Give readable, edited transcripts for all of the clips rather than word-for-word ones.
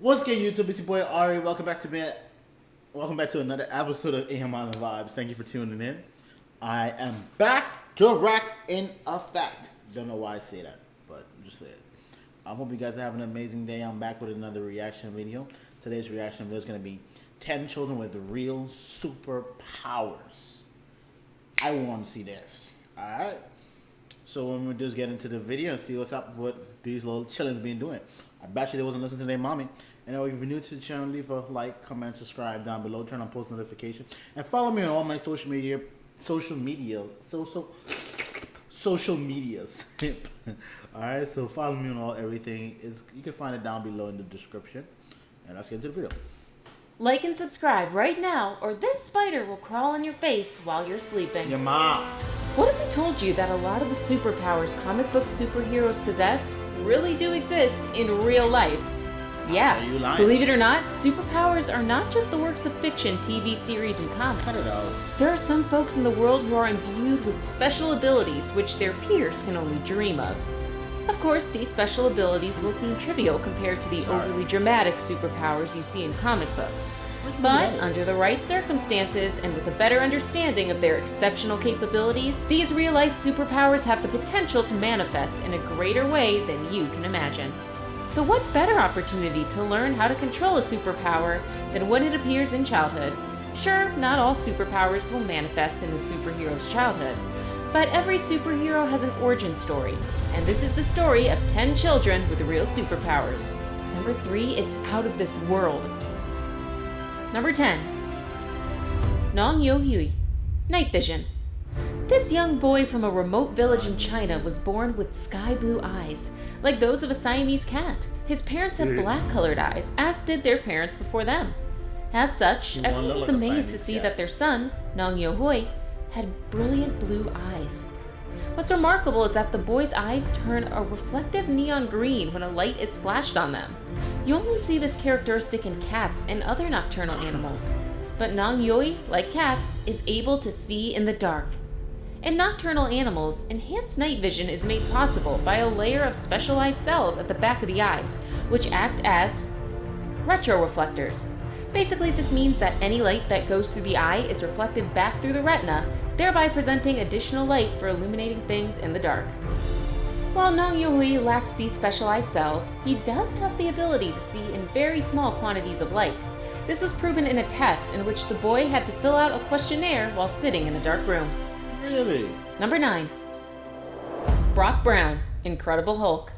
What's good, YouTube? It's your boy Ari. Welcome back to another episode of AM on the Vibes. Thank you for tuning in. I am back, direct in effect. Don't know why I say that, but just say it. I hope you guys are having an amazing day. I'm back with another reaction video. Today's reaction video is going to be 10 children with real superpowers. I want to see this. Alright? So what we do is get into the video and see what's up with these little chillins being doing. I bet you they wasn't listening to their mommy. And if you're new to the channel, leave a like, comment, subscribe down below, turn on post notifications, and follow me on all my social medias. Alright, so follow me on everything. You can find it down below in the description. And let's get into the video. Like and subscribe right now, or this spider will crawl on your face while you're sleeping. Your mom. What if I told you that a lot of the superpowers comic book superheroes possess really do exist in real life? Yeah, believe it or not, superpowers are not just the works of fiction, TV series, and comics. Cut it out. There are some folks in the world who are imbued with special abilities which their peers can only dream of. Of course, these special abilities will seem trivial compared to the overly dramatic superpowers you see in comic books. But under the right circumstances and with a better understanding of their exceptional capabilities, these real-life superpowers have the potential to manifest in a greater way than you can imagine. So what better opportunity to learn how to control a superpower than when it appears in childhood? Sure, not all superpowers will manifest in the superhero's childhood, but every superhero has an origin story, and this is the story of 10 children with real superpowers. Number 3 is out of this world. Number 10. Nong Yo-hui, night vision. This young boy from a remote village in China was born with sky blue eyes, like those of a Siamese cat. His parents have black-colored eyes, as did their parents before them. As such, everyone was amazed to see that their son, Nong Yo-hui, had brilliant blue eyes. What's remarkable is that the boy's eyes turn a reflective neon green when a light is flashed on them. You only see this characteristic in cats and other nocturnal animals, but Nong Yo-hui, like cats, is able to see in the dark. In nocturnal animals, enhanced night vision is made possible by a layer of specialized cells at the back of the eyes, which act as retroreflectors. Basically, this means that any light that goes through the eye is reflected back through the retina, thereby presenting additional light for illuminating things in the dark. While Nong Yo-hui lacks these specialized cells, he does have the ability to see in very small quantities of light. This was proven in a test in which the boy had to fill out a questionnaire while sitting in a dark room. Really? Number 9. Brock Brown, Incredible Hulk.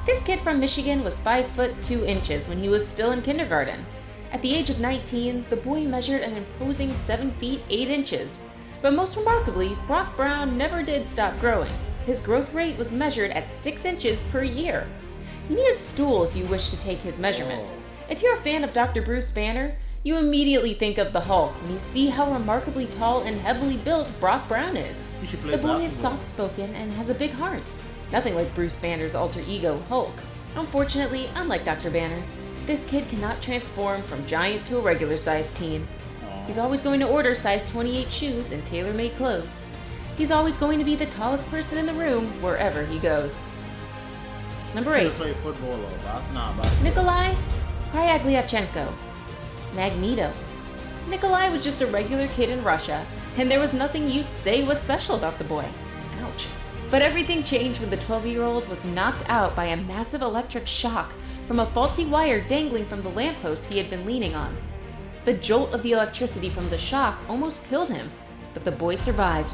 This kid from Michigan was 5 foot 2 inches when he was still in kindergarten. At the age of 19, the boy measured an imposing 7 feet 8 inches. But most remarkably, Brock Brown never did stop growing. His growth rate was measured at 6 inches per year. You need a stool if you wish to take his measurement. If you're a fan of Dr. Bruce Banner, you immediately think of the Hulk when you see how remarkably tall and heavily built Brock Brown is. The boy is soft-spoken and has a big heart. Nothing like Bruce Banner's alter ego, Hulk. Unfortunately, unlike Dr. Banner, this kid cannot transform from giant to a regular-sized teen. He's always going to order size 28 shoes and tailor-made clothes. He's always going to be the tallest person in the room wherever he goes. Number 8. Nikolai Kryagliachenko, Magneto. Nikolai was just a regular kid in Russia, and there was nothing you'd say was special about the boy. Ouch. But everything changed when the 12-year-old was knocked out by a massive electric shock from a faulty wire dangling from the lamppost he had been leaning on. The jolt of the electricity from the shock almost killed him, but the boy survived.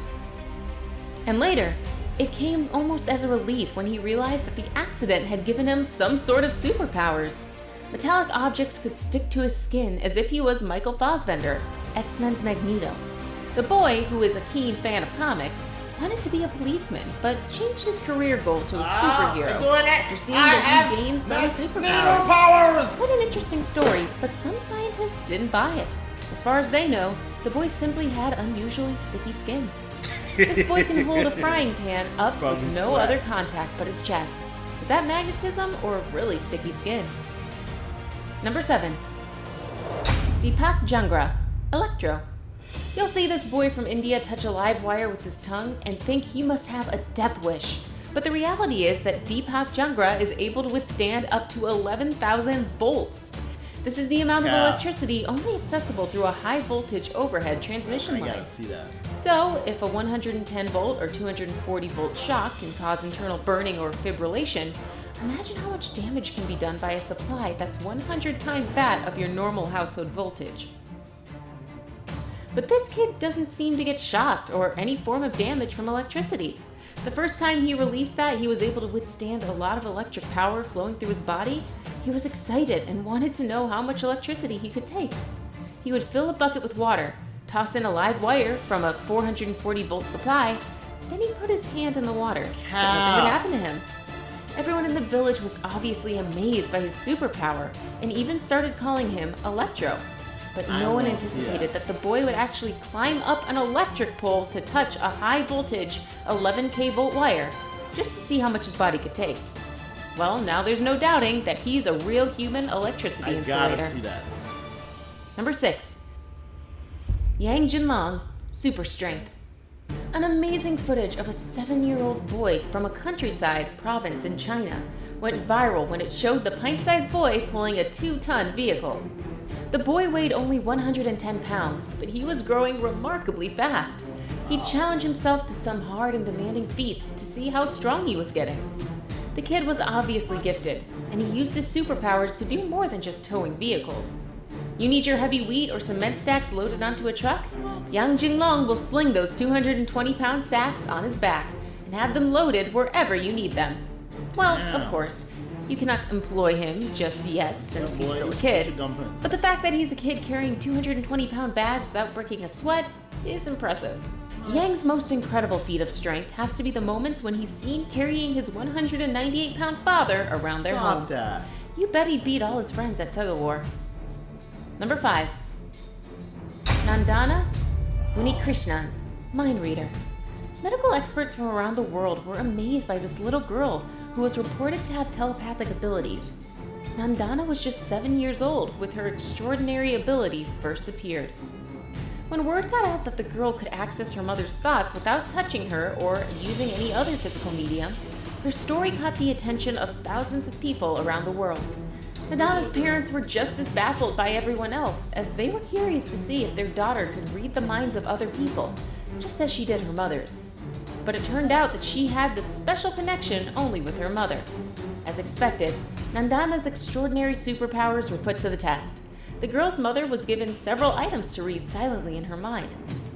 And later, it came almost as a relief when he realized that the accident had given him some sort of superpowers. Metallic objects could stick to his skin as if he was Michael Fassbender, X-Men's Magneto. The boy, who is a keen fan of comics, wanted to be a policeman, but changed his career goal to a superhero after seeing that he gained some superpowers. What an interesting story, but some scientists didn't buy it. As far as they know, the boy simply had unusually sticky skin. This boy can hold a frying pan up with no other contact but his chest. Is that magnetism or really sticky skin? Number 7. Deepak Jangra, Electro. You'll see this boy from India touch a live wire with his tongue and think he must have a death wish. But the reality is that Deepak Chandra is able to withstand up to 11,000 volts. This is the amount of electricity only accessible through a high voltage overhead transmission line. I gotta see that. So, if a 110 volt or 240 volt shock can cause internal burning or fibrillation, imagine how much damage can be done by a supply that's 100 times that of your normal household voltage. But this kid doesn't seem to get shocked or any form of damage from electricity. The first time he released that he was able to withstand a lot of electric power flowing through his body, he was excited and wanted to know how much electricity he could take. He would fill a bucket with water, toss in a live wire from a 440 volt supply, then he put his hand in the water. But nothing would happen to him. Everyone in the village was obviously amazed by his superpower and even started calling him Electro. But no one anticipated that the boy would actually climb up an electric pole to touch a high voltage 11K volt wire, just to see how much his body could take. Well, now there's no doubting that he's a real human electricity insulator. Gotta see that. Number 6. Yang Jinlong, Super Strength. An amazing footage of a 7-year-old boy from a countryside province in China went viral when it showed the pint-sized boy pulling a 2-ton vehicle. The boy weighed only 110 pounds, but he was growing remarkably fast. He challenged himself to some hard and demanding feats to see how strong he was getting. The kid was obviously gifted, and he used his superpowers to do more than just towing vehicles. You need your heavy wheat or cement stacks loaded onto a truck? Yang Jinlong will sling those 220-pound sacks on his back and have them loaded wherever you need them. Well, of course, you cannot employ him just yet since he's still a kid, but the fact that he's a kid carrying 220-pound bags without breaking a sweat is impressive. Yang's most incredible feat of strength has to be the moments when he's seen carrying his 198-pound father around their home. You bet he'd beat all his friends at tug-of-war. Number 5. Nandana Krishnan, Mind Reader. Medical experts from around the world were amazed by this little girl who was reported to have telepathic abilities. Nandana was just 7 years old when her extraordinary ability first appeared. When word got out that the girl could access her mother's thoughts without touching her or using any other physical medium, her story caught the attention of thousands of people around the world. Nandana's parents were just as baffled by everyone else, as they were curious to see if their daughter could read the minds of other people, just as she did her mother's. But it turned out that she had this special connection only with her mother. As expected, Nandana's extraordinary superpowers were put to the test. The girl's mother was given several items to read silently in her mind.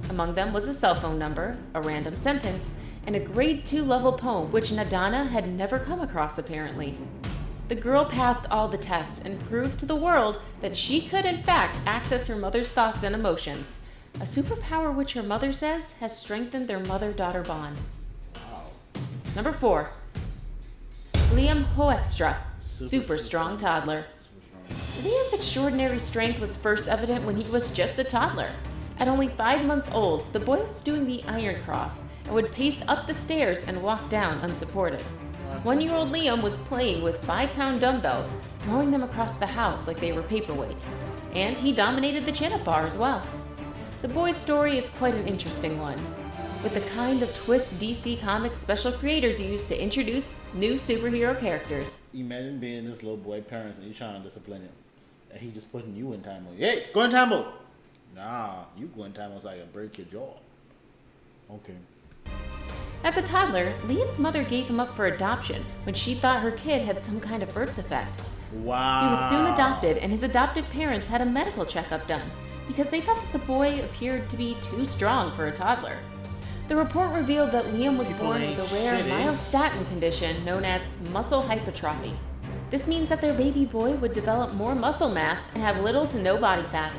Among them was a cell phone number, a random sentence, and a grade 2 level poem which Nandana had never come across apparently. The girl passed all the tests and proved to the world that she could in fact access her mother's thoughts and emotions, a superpower which her mother says has strengthened their mother-daughter bond. Number 4. Liam Hoekstra, Super Strong Toddler. Liam's extraordinary strength was first evident when he was just a toddler. At only 5 months old, the boy was doing the Iron Cross and would pace up the stairs and walk down unsupported. 1-year-old Liam was playing with 5-pound dumbbells, throwing them across the house like they were paperweight. And he dominated the chin-up bar as well. The boy's story is quite an interesting one, with the kind of twist DC Comics special creators use to introduce new superhero characters. Imagine being this little boy parents and you trying to discipline him. And he just putting you in time mode. Hey, go in time mode. Nah, you go in time mode so I can break your jaw. Okay. As a toddler, Liam's mother gave him up for adoption when she thought her kid had some kind of birth defect. Wow. He was soon adopted, and his adoptive parents had a medical checkup done because they thought that the boy appeared to be too strong for a toddler. The report revealed that Liam was born with a rare myostatin condition known as muscle hypertrophy. This means that their baby boy would develop more muscle mass and have little to no body fat.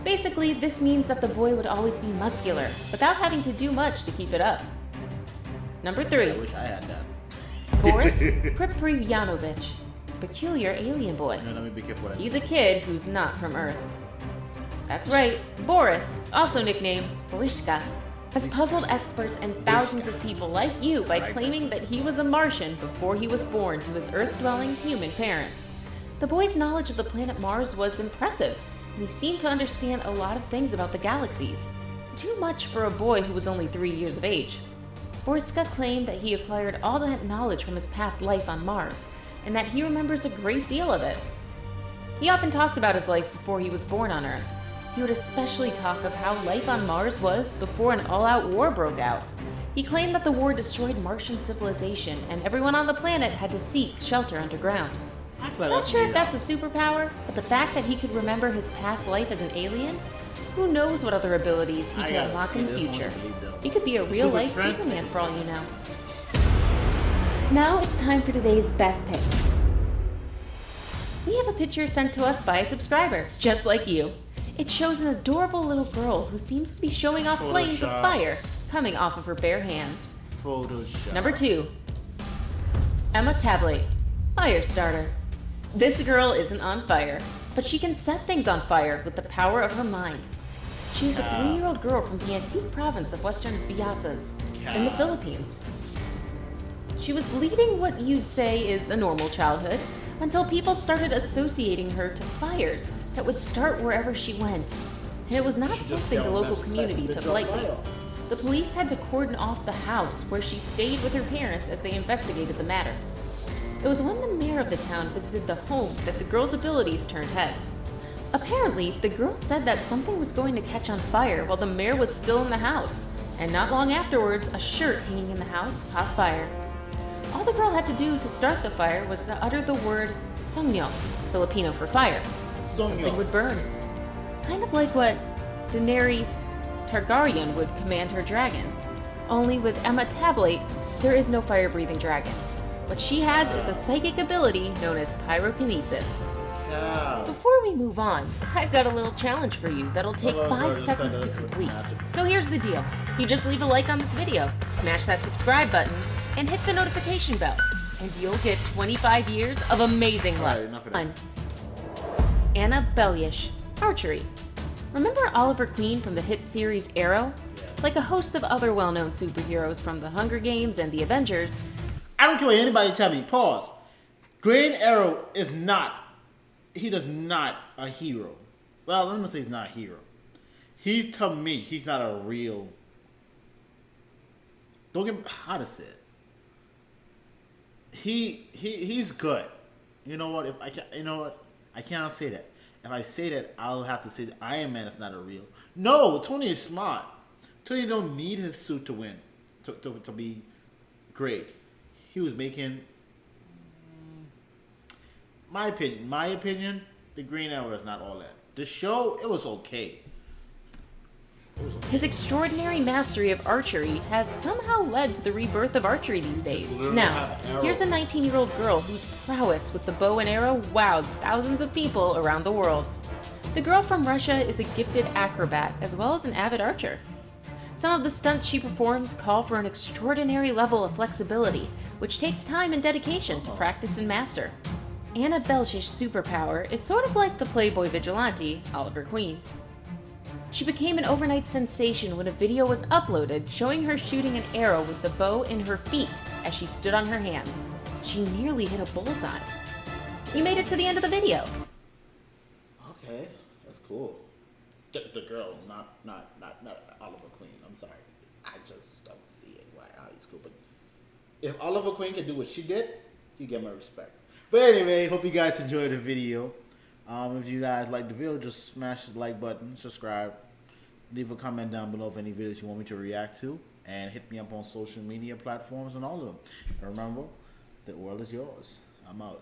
Basically, this means that the boy would always be muscular without having to do much to keep it up. Number 3. I wish I had that. Boris Pripriyanovich, peculiar alien boy. No, let me be careful. He's a kid who's not from Earth. That's right, Boris, also nicknamed Borishka, has puzzled experts and thousands of people like you by claiming that he was a Martian before he was born to his Earth-dwelling human parents. The boy's knowledge of the planet Mars was impressive, and he seemed to understand a lot of things about the galaxies. Too much for a boy who was only 3 years of age. Orska claimed that he acquired all that knowledge from his past life on Mars, and that he remembers a great deal of it. He often talked about his life before he was born on Earth. He would especially talk of how life on Mars was before an all-out war broke out. He claimed that the war destroyed Martian civilization, and everyone on the planet had to seek shelter underground. Not sure if that's a superpower, but the fact that he could remember his past life as an alien, who knows what other abilities he could unlock in the future. He could be a real-life Superman for all you know. Now it's time for today's best pick. We have a picture sent to us by a subscriber, just like you. It shows an adorable little girl who seems to be showing off flames of fire coming off of her bare hands. Photoshop. Number 2. Emma Tablate, fire starter. This girl isn't on fire, but she can set things on fire with the power of her mind. She is a 3-year-old girl from the Antique province of Western Visayas in the Philippines. She was leading what you'd say is a normal childhood until people started associating her to fires that would start wherever she went. And it was not something the local community took lightly. The police had to cordon off the house where she stayed with her parents as they investigated the matter. It was when the mayor of the town visited the home that the girl's abilities turned heads. Apparently, the girl said that something was going to catch on fire while the mayor was still in the house, and not long afterwards, a shirt hanging in the house caught fire. All the girl had to do to start the fire was to utter the word "songyo," Filipino for fire. Something would burn. Kind of like what Daenerys Targaryen would command her dragons. Only with Emma Tablate, there is no fire-breathing dragons. What she has is a psychic ability known as pyrokinesis. Before we move on, I've got a little challenge for you that'll take 5 seconds to complete. So here's the deal. You just leave a like on this video, smash that subscribe button, and hit the notification bell, and you'll get 25 years of amazing luck. Anna Bellish, archery. Remember Oliver Queen from the hit series Arrow? Like a host of other well-known superheroes from the Hunger Games and the Avengers, I don't care what anybody tell me. Pause. Green Arrow is not. He does not a hero. Well, let me say he's not a hero. He, to me, he's not a real. Don't get me how to say it. He's good. You know what? If I can, you know what? I cannot say that. If I say that, I'll have to say that Iron Man is not a real. No, Tony is smart. Tony don't need his suit to win, to be great. He was making, my opinion, the Green Arrow is not all that. The show, it was okay. His extraordinary mastery of archery has somehow led to the rebirth of archery these days. Now, here's a 19-year-old girl whose prowess with the bow and arrow wowed thousands of people around the world. The girl from Russia is a gifted acrobat as well as an avid archer. Some of the stunts she performs call for an extraordinary level of flexibility, which takes time and dedication to practice and master. Anna Belsh's superpower is sort of like the Playboy vigilante, Oliver Queen. She became an overnight sensation when a video was uploaded showing her shooting an arrow with the bow in her feet as she stood on her hands. She nearly hit a bullseye. You made it to the end of the video. Okay, that's cool. The girl, not Oliver Queen. I'm sorry, I just don't see it. Why he's cool, but if Oliver Queen can do what she did, you get my respect. But anyway, hope you guys enjoyed the video. If you guys like the video, just smash the like button, subscribe, leave a comment down below of any videos you want me to react to, and hit me up on social media platforms and all of them. And remember, the world is yours. I'm out.